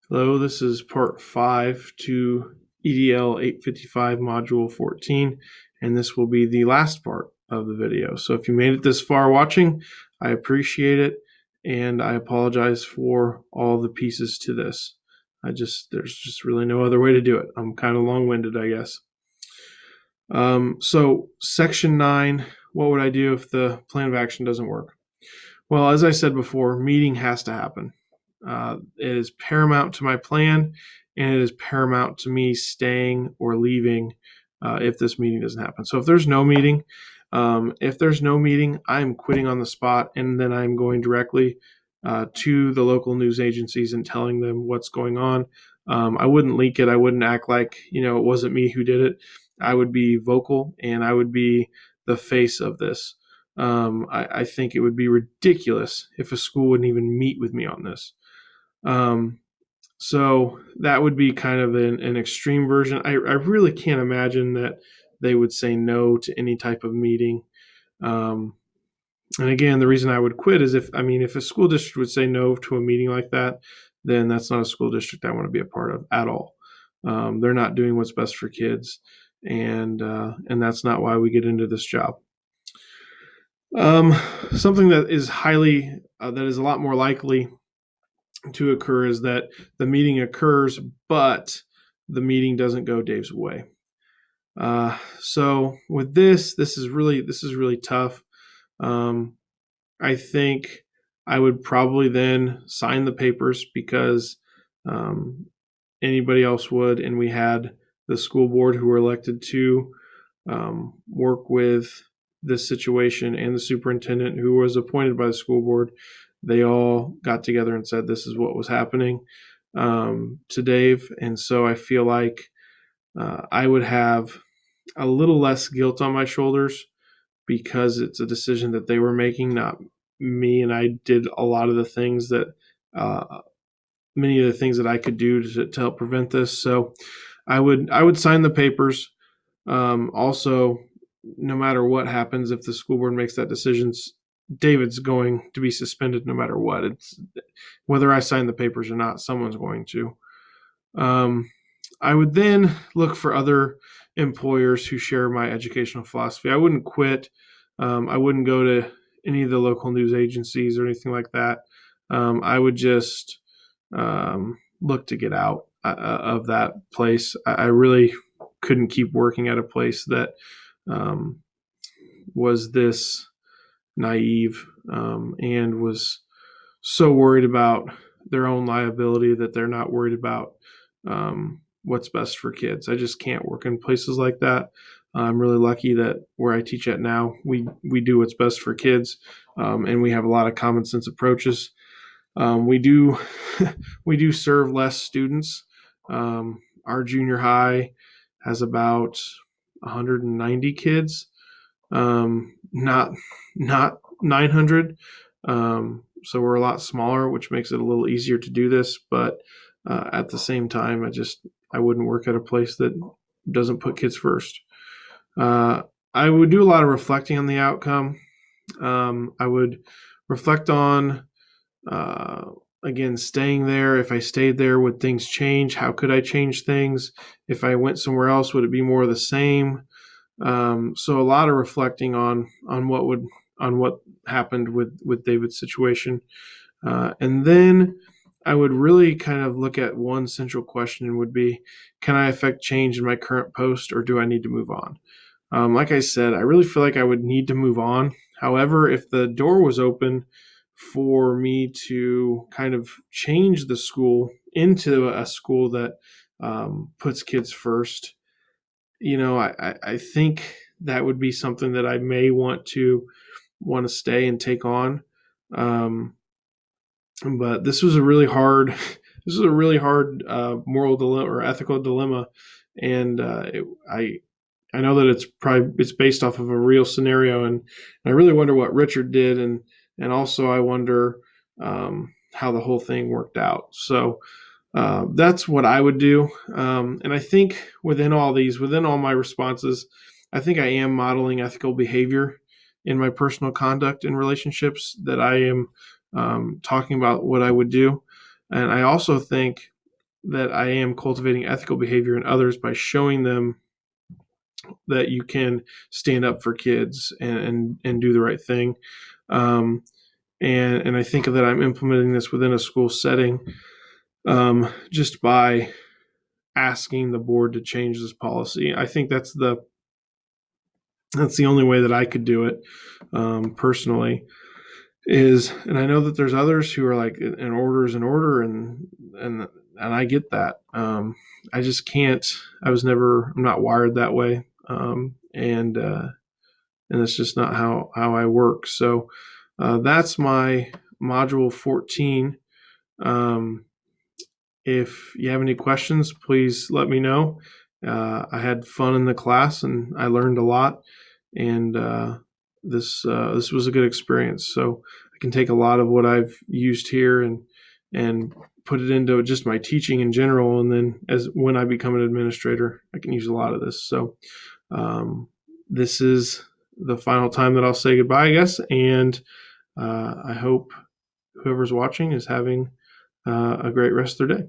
Hello, this is part 5 to EDL 855 module 14, and this will be the last part of the video. So if you made it this far watching, I appreciate it, and I apologize for all the pieces to this. There's just really no other way to do it. I'm kind of long-winded, I guess. So section 9, what would I do if the plan of action doesn't work? Well, as I said before, meeting has to happen. It is paramount to my plan, and it is paramount to me staying or leaving if this meeting doesn't happen. So if there's no meeting, I'm quitting on the spot, and then I'm going directly to the local news agencies and telling them what's going on. I wouldn't leak it. I wouldn't act like it wasn't me who did it. I would be vocal, and I would be the face of this. I think it would be ridiculous if a school wouldn't even meet with me on this. So that would be kind of an extreme version. I really can't imagine that they would say no to any type of meeting. And again, the reason I would quit is if a school district would say no to a meeting like that, then that's not a school district I want to be a part of at all. They're not doing what's best for kids, and that's not why we get into this job. Something that is that is a lot more likely to occur is that the meeting occurs, but the meeting doesn't go Dave's way. So with this is really tough. I think I would probably then sign the papers because anybody else would, and we had the school board who were elected to work with this situation, and the superintendent who was appointed by the school board. They all got together and said this is what was happening to Dave. And so I feel like I would have a little less guilt on my shoulders because it's a decision that they were making, not me. And I did a lot of the things that, many of the things that I could do to help prevent this. So I would sign the papers. Also, no matter what happens, if the school board makes that decision, David's going to be suspended no matter what. It's whether I sign the papers or not, someone's going to. I would then look for other employers who share my educational philosophy. I wouldn't quit. I wouldn't go to any of the local news agencies or anything like that. I would just look to get out of that place. I really couldn't keep working at a place that was this naive and was so worried about their own liability that they're not worried about what's best for kids. I just can't work in places like that. I'm really lucky that where I teach at now, we do what's best for kids, and we have a lot of common sense approaches. We do we do serve less students. Our junior high has about 190 kids, not 900. So we're a lot smaller, which makes it a little easier to do this. But at the same time, I wouldn't work at a place that doesn't put kids first. I would do a lot of reflecting on the outcome. I would reflect on, again, staying there. If I stayed there, would things change? How could I change things? If I went somewhere else, would it be more of the same? So a lot of reflecting on what happened with David's situation. And then I would really kind of look at one central question, and would be, can I affect change in my current post, or do I need to move on? Like I said, I really feel like I would need to move on. However, if the door was open for me to kind of change the school into a school that puts kids first, I think that would be something that I may want to stay and take on. But this was a really hard, moral dilemma or ethical dilemma, and I know that it's based off of a real scenario, and I really wonder what Richard did, and also I wonder how the whole thing worked out. So that's what I would do, and I think within all my responses, I think I am modeling ethical behavior in my personal conduct in relationships, that I am talking about what I would do. And I also think that I am cultivating ethical behavior in others by showing them that you can stand up for kids and do the right thing. Um, and I think that I'm implementing this within a school setting, just by asking the board to change this policy. I think that's the only way that I could do it, personally. And I know that there's others who are like, an order is an order, and I get that. I just can't. I'm not wired that way, and it's just not how I work. So that's my module 14. Um, if you have any questions, please let me know. I had fun in the class and I learned a lot, and this was a good experience. So I can take a lot of what I've used here and put it into just my teaching in general, and then as when I become an administrator, I can use a lot of this. So this is the final time that I'll say goodbye, I guess, and I hope whoever's watching is having a great rest of their day.